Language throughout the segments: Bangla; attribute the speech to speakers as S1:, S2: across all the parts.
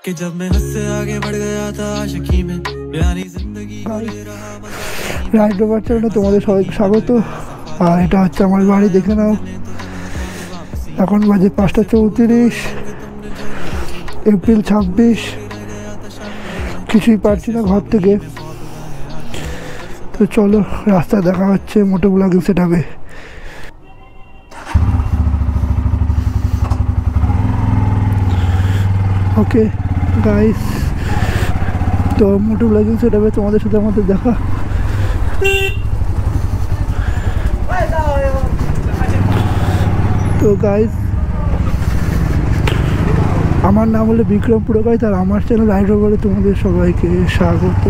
S1: कि जब मैं हद से आगे बढ़ गया था आशिकी में बयानी जिंदगी को ले रहा
S2: রাইড রোভার চ্যানেলে তোমাদের সবাইকে স্বাগত। আর এটা হচ্ছে আমার বাড়ি, দেখে নাও। এখন বাজে 5:34, এপ্রিল 26। কিছুই পারছি না ঘর থেকে, তো চলো রাস্তা দেখা হচ্ছে মোটো ব্লগিং সেটআপে। ওকে গাইস, তো মোটো ব্লগিং সেটআপে তোমাদের সাথে আমাদের দেখা। তো গাইস, আমার নাম হলো বিক্রম পুরকাইত, আর আমার চ্যানেল রাইড রোভারে তোমাদের সবাইকে স্বাগত।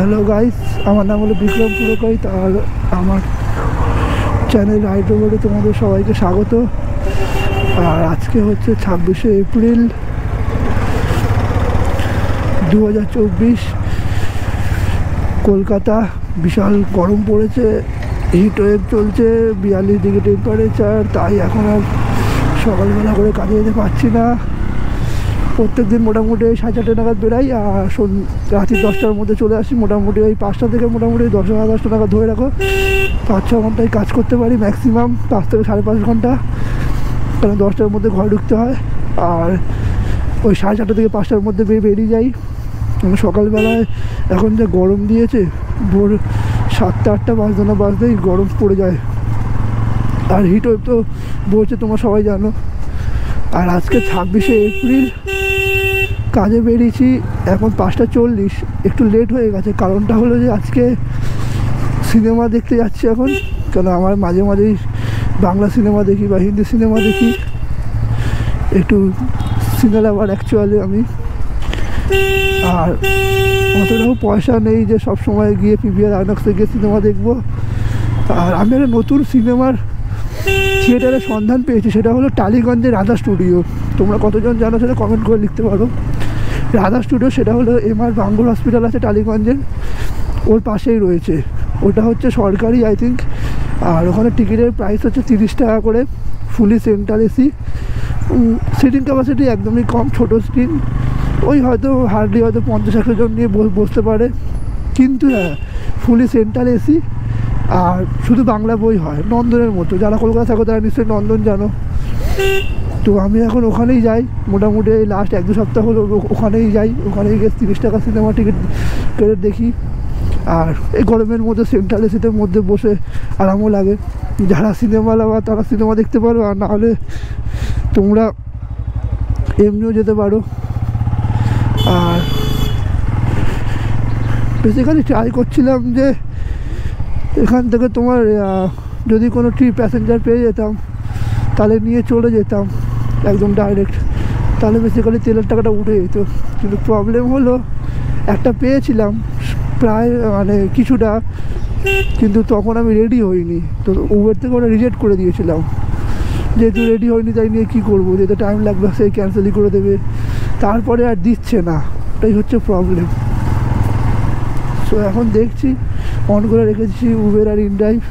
S2: হ্যালো গাইস, আমার নাম হলো বিক্রম পুরকাইত, আর আমার চ্যানেল রাইড রোভারে তোমাদের সবাইকে স্বাগত। আর আজকে হচ্ছে 26শে এপ্রিল 2024। কলকাতা বিশাল গরম পড়েছে, হিট ওয়েভ চলছে, 42 ডিগ্রি টেম্পারেচার। তাই এখন আর সকালবেলা করে কাজে যেতে পারছি না। প্রত্যেক দিন মোটামুটি 4:30 নাগাদ বেরাই, আর রাত্রি 10টার মধ্যে চলে আসি। মোটামুটি ওই 5টা থেকে মোটামুটি 10:30 নাগাদ ধরে রাখো, 5-6 ঘন্টায় কাজ করতে পারি ম্যাক্সিমাম, 5 থেকে 5.5 ঘন্টা, কারণ 10টার মধ্যে ঘর ঢুকতে হয়। আর ওই 4:30 থেকে 5টার মধ্যে বেরিয়ে যাই। সকালবেলায় এখন যে গরম দিয়েছে, ভোর 7টা-8টা বাজতেই গরম পড়ে যায়। আর হিট ওয়েভ তো বলছে, তোমরা সবাই জানো। আর আজকে 26শে এপ্রিল, কাজে বেরিয়েছি এখন 5:40। একটু লেট হয়ে গেছে, কারণটা হলো যে আজকে সিনেমা দেখতে যাচ্ছি এখন। কেন আমার মাঝে মাঝেই বাংলা সিনেমা দেখি বা হিন্দি সিনেমা দেখি, একটু সিনেমা আবার অ্যাকচুয়ালি আমি। আর অতটাও পয়সা নেই যে সব সময় গিয়ে পিভিআর আইনক্সে গিয়ে সিনেমা দেখবো। আর আমি একটা নতুন সিনেমার থিয়েটারের সন্ধান পেয়েছি, সেটা হলো টালিগঞ্জের রাধা স্টুডিও। তোমরা কতজন জানো সেটা কমেন্ট করে লিখতে পারো। রাধা স্টুডিও, সেটা হলো MR বাঙ্গুর হসপিটাল আছে টালিগঞ্জের, ওর পাশেই রয়েছে। ওটা হচ্ছে সরকারি আই থিঙ্ক। আর ওখানে টিকিটের প্রাইস হচ্ছে 30 টাকা করে, ফুলি সেন্ট্রাল এসি। সিটিং ক্যাপাসিটি একদমই কম, ছোটো স্ক্রিন, ওই হয়তো হার্ডলি হয়তো 50-100 জন নিয়ে বসতে পারে। কিন্তু হ্যাঁ, ফুলি সেন্ট্রাল এসি, আর শুধু বাংলা বই হয়, নন্দনের মতো। যারা কলকাতা থাকো তারা নিশ্চয়ই নন্দন জানো। তো আমি এখন ওখানেই যাই, মোটামুটি লাস্ট 1-2 সপ্তাহ হলো ওখানেই যাই। ওখানেই গিয়ে 30 টাকা সিনেমা টিকিট কেটে দেখি। আর এই গরমের মধ্যে সেন্ট্রাল এসিটার মধ্যে বসে আরামও লাগে। যারা সিনেমা লাভার তারা সিনেমা দেখতে পারো, আর নাহলে তোমরা এমনিও যেতে পারো। আর বেসিক্যালি ট্রাই করছিলাম যে এখান থেকে তোমার যদি কোনো প্যাসেঞ্জার পেয়ে যেতাম তাহলে নিয়ে চলে যেতাম একদম ডাইরেক্ট, তাহলে বেসিক্যালি তেলের টাকাটা উঠে যেত। কিন্তু প্রবলেম হলো, একটা পেয়েছিলাম প্রায় মানে কিছুটা, কিন্তু তখন আমি রেডি হইনি। তো উবের থেকে ওরা রিজেক্ট করে দিয়েছিলাম। যেহেতু রেডি হয়নি তাই নিয়ে কী করবো, যেহেতু টাইম লাগবে সেই ক্যান্সেলই করে দেবে। তারপরে আর দিচ্ছে না, ওটাই হচ্ছে প্রবলেম। তো এখন দেখছি, অন করে রেখেছি উবের আর ইনড্রাইভ।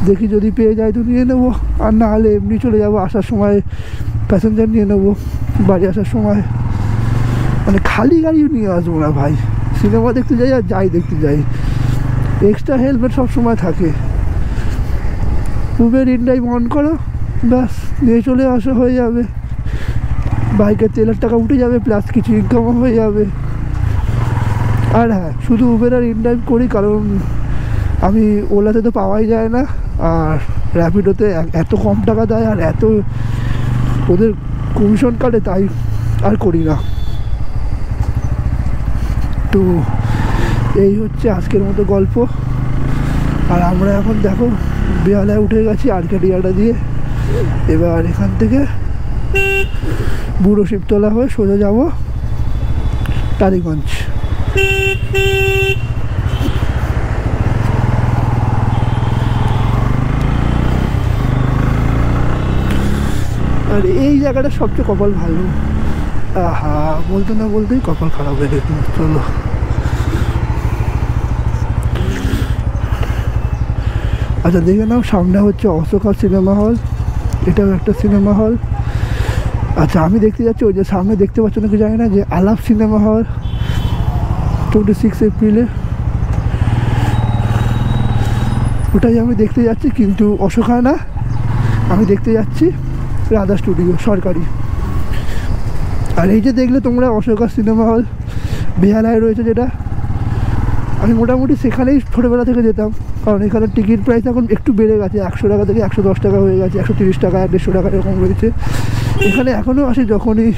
S2: দেখি যদি পেয়ে যায় তো নিয়ে নেবো, আর না হলে এমনি চলে যাবো। আসার সময় প্যাসেঞ্জার নিয়ে নেবো, বাড়ি আসার সময়। মানে খালি গাড়িও নিয়ে আসবো না ভাই, সিনেমা দেখতে যাই আর যাই দেখতে যাই, এক্সট্রা হেলমেট সব সময় থাকে। উবের ইনড্রাইভ অন করো, ব্যাস নিয়ে চলে আসো, হয়ে যাবে। বাইকের তেলের টাকা উঠে যাবে, প্লাস কিছু ইনকামও হয়ে যাবে। আর হ্যাঁ, শুধু উবের আর ইনড্রাইভ করি কারণ আমি ওলাতে তো পাওয়াই যায় না, আর র্যাপিডোতে এত কম টাকা দেয় আর এত ওদের কমিশন কাটে, তাই আর করি না। তো এই হচ্ছে আজকের মতো গল্প। আর আমরা এখন দেখো বেহালায় উঠে গেছি আরকেডিয়াটা দিয়ে। এবার এখান থেকে বুড়ো শিবতলা হয়ে সোজা যাব টালিগঞ্জ। আর এই জায়গাটা সবচেয়ে কপাল ভালো। আহা, বলতে না বলতেই কপাল খারাপ হয়ে গেছে। চলো আচ্ছা দেখে নাও, সামনে হচ্ছে অশোকা সিনেমা হল, এটাও একটা সিনেমা হল। আচ্ছা আমি দেখতে যাচ্ছি ওই যে সামনে দেখতে পাচ্ছ নাকি জানি না, যে আলাপ সিনেমা হল 26 এপ্রিলে, ওটাই আমি দেখতে যাচ্ছি। কিন্তু অশোকা না, আমি দেখতে যাচ্ছি রাধা স্টুডিও সরকারি। আর এই যে দেখলে তোমরা অশোকা সিনেমা হল বেহালায় রয়েছে, যেটা আমি মোটামুটি সেখানেই ছোটোবেলা থেকে যেতাম। কারণ এখানে টিকিট প্রাইস এখন একটু বেড়ে গেছে, 100 টাকা থেকে 110 টাকা হয়ে গেছে, 130 টাকা 150 টাকা এরকম রয়েছে। এখানে এখনও আসি, যখনই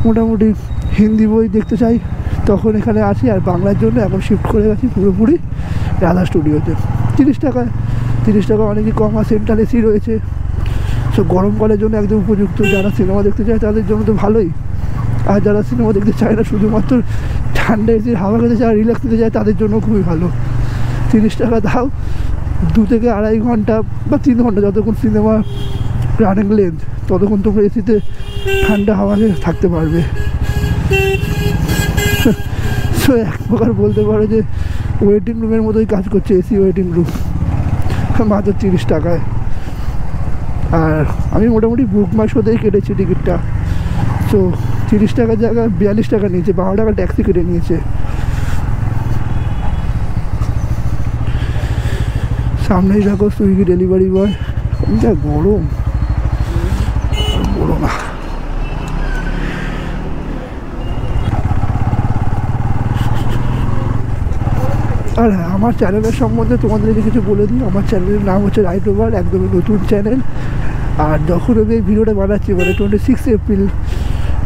S2: মোটামুটি হিন্দি বই দেখতে চাই তখন এখানে আসি। আর বাংলার জন্য এখন শিফট করে গেছি পুরোপুরি রাধা স্টুডিওতে। 30 টাকা অনেকই কম। আর সেন্ট্রাল এসি রয়েছে, সো গরমকালের জন্য একদম উপযুক্ত। যারা সিনেমা দেখতে চায় তাদের জন্য তো ভালোই, আর যারা সিনেমা দেখতে চায় না, শুধুমাত্র ঠান্ডা এসির হাওয়া খেতে চায়, রিল্যাক্স নিতে চায়, তাদের জন্য খুবই ভালো। 30 টাকা দাও, 2 থেকে 2.5 ঘন্টা বা 3 ঘন্টা যতক্ষণ সিনেমা রানিং লেন্থ, ততক্ষণ তোমরা এসিতে ঠান্ডা হাওয়াতে থাকতে পারবে। সো এক প্রকার বলতে পারো যে ওয়েটিং রুমের মতোই কাজ করছে, এসি ওয়েটিং রুম, মাত্র 30 টাকায়। আর আমি মোটামুটি বুক মাই শোতেই কেটেছি টিকিটটা। সো 30 টাকার জায়গায় 42 টাকা নিয়েছে, 12 টাকা ট্যাক্সি কেটে নিয়েছে। সামনেই দেখো সুইগি ডেলিভারি বয়। যা গরম, বলো না। আর হ্যাঁ, আমার চ্যানেলের সম্বন্ধে তোমাদের কিছু বলে দিই। আমার চ্যানেলের নাম হচ্ছে রাইট ওভার, একদমই নতুন চ্যানেল। আর যখন আমি এই ভিডিওটা বানাচ্ছি মানে 26 এপ্রিল,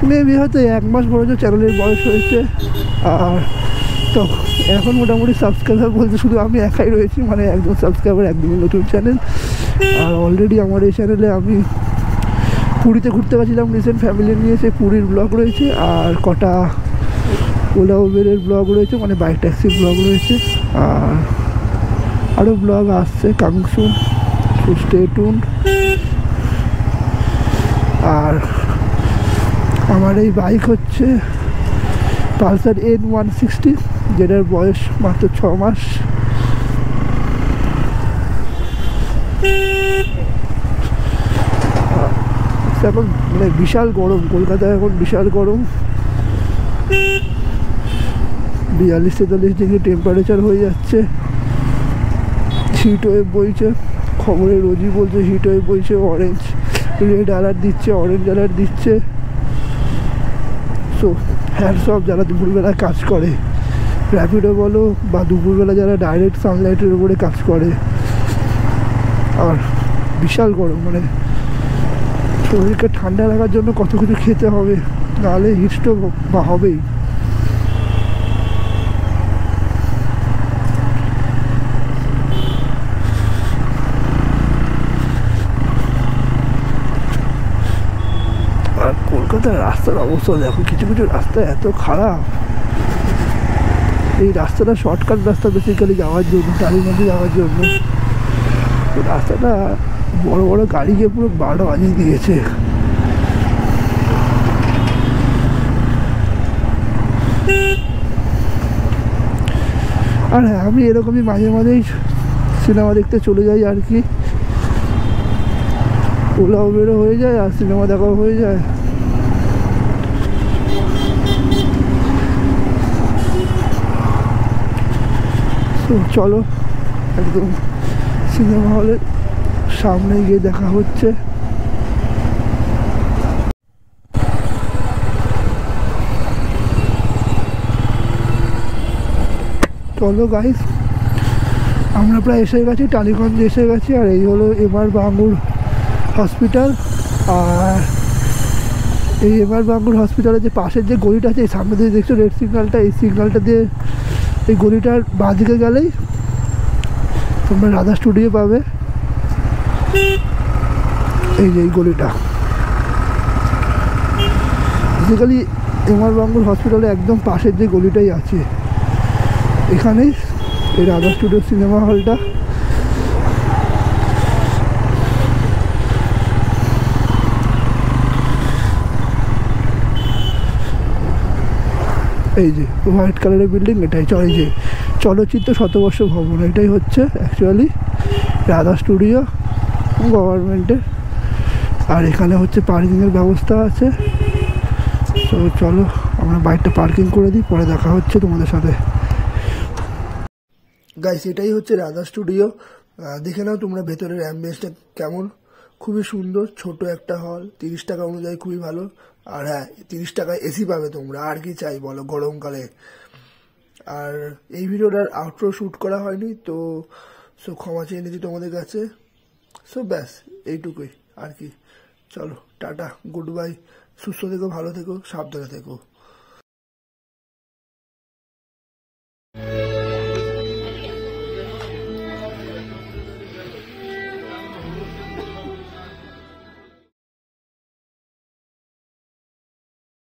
S2: মেবি হয়তো 1 মাস বড় চ্যানেলের বয়স হয়েছে। আর তো এখন মোটামুটি সাবস্ক্রাইবার বলতে শুধু আমি একাই রয়েছি, মানে একদম সাবস্ক্রাইবার, একদমই নতুন চ্যানেল। আর অলরেডি আমার এই চ্যানেলে আমি পুরীতে ঘুরতে গেছিলাম রিসেন্ট, ফ্যামিলি নিয়ে, সেই পুরীর ব্লগ রয়েছে। আর কটা ওলা উবেরের ব্লগ রয়েছে, মানে বাইক ট্যাক্সির ব্লগ রয়েছে। আর আরও ব্লগ আসছে কামিং সুন, স্টে টিউনড। আর আমার এই বাইক হচ্ছে পালসার N160, যেটার বয়স মাত্র 6 মাস। এখন মানে বিশাল গরম, কলকাতায় এখন বিশাল গরম, 42-43 ডিগ্রি টেম্পারেচার হয়ে যাচ্ছে। হিট ওয়েভ বইছে, খবরে রোজই বলছে হিট ওয়েভ বইছে। অরেঞ্জ রেড অ্যালার্ট দিচ্ছে, অরেঞ্জ অ্যালার্ট দিচ্ছে। সো হ্যান্ডস অফ যারা দুপুরবেলায় কাজ করে, র্যাপিডো বলো বা দুপুরবেলা যারা ডাইরেক্ট সানলাইটের উপরে কাজ করে। আর বিশাল গরম, মানে শরীরকে ঠান্ডা রাখার জন্য কত কিছু খেতে হবে, নাহলে হিটস্ট্রোক বা হবেই। আর কলকাতার রাস্তার অবস্থা দেখো, কিছু কিছু রাস্তা এত খারাপ। এই রাস্তাটা শর্টকাট রাস্তা বেসিক্যালি যাওয়ার জন্য, টালিগঞ্জে যাওয়ার জন্য। রাস্তাটা বড় বড় গাড়ি গিয়ে পুরো 12টা বাজিয়ে দিয়েছে। আর হ্যাঁ, আমি এরকমই মাঝে মাঝেই সিনেমা দেখতে চলে যাই আর কি। ওলা উবেরও হয়ে যায় আর সিনেমা দেখাও হয়ে যায়। তো চলো একদম সিনেমা হলের সামনে গিয়ে দেখা হচ্ছে। চলো গাইস, আমরা প্রায় এসে গেছি, টালিগঞ্জ এসে গেছি। আর এই হলো এমআর বাঙ্গুর হসপিটাল। আর এই এমআর বাঙ্গুর হসপিটালের যে পাশের যে গলিটা আছে, এই সামনে দিয়ে দেখছো রেড সিগন্যালটা, এই সিগন্যালটা দিয়ে এই গলিটার বাঁদিকে গেলেই তোমরা রাধা স্টুডিও পাবে এই যে এই গলিটা। বেসিক্যালি এমআর বাঙ্গুর হসপিটালে একদম পাশের যে গলিটাই আছে এখানেই এই রাধা স্টুডিও সিনেমা হলটা। এই যে হোয়াইট কালারের বিল্ডিং এটাই এই যে চলচ্চিত্র শতবর্ষ ভবন, এটাই হচ্ছে অ্যাকচুয়ালি রাধা স্টুডিও গভর্নমেন্টের। আর এখানে হচ্ছে পার্কিংয়ের ব্যবস্থা আছে। তো চলো আমরা বাইকটা পার্কিং করে দিই, পরে দেখা হচ্ছে তোমাদের সাথে। গাইস এটাই হচ্ছে রাধা স্টুডিও, দেখে নাও তোমরা ভেতরের অ্যাম্বিয়েন্সটা কেমন। খুবই সুন্দর, ছোট একটা হল, 30 টাকা অনুযায়ী খুবই ভালো। আর হ্যাঁ 30 টাকায় এসি পাবে তোমরা, আর কি চাই বলো গরমকালে। আর এই ভিডিওটার আউটরো শ্যুট করা হয়নি, তো ক্ষমা চেয়ে নিচ্ছি তোমাদের কাছে। ব্যাস এইটুকুই আর কি। চলো টাটা, গুড বাই, সুস্থ থেকো, ভালো থেকো, সাবধানে থেকো।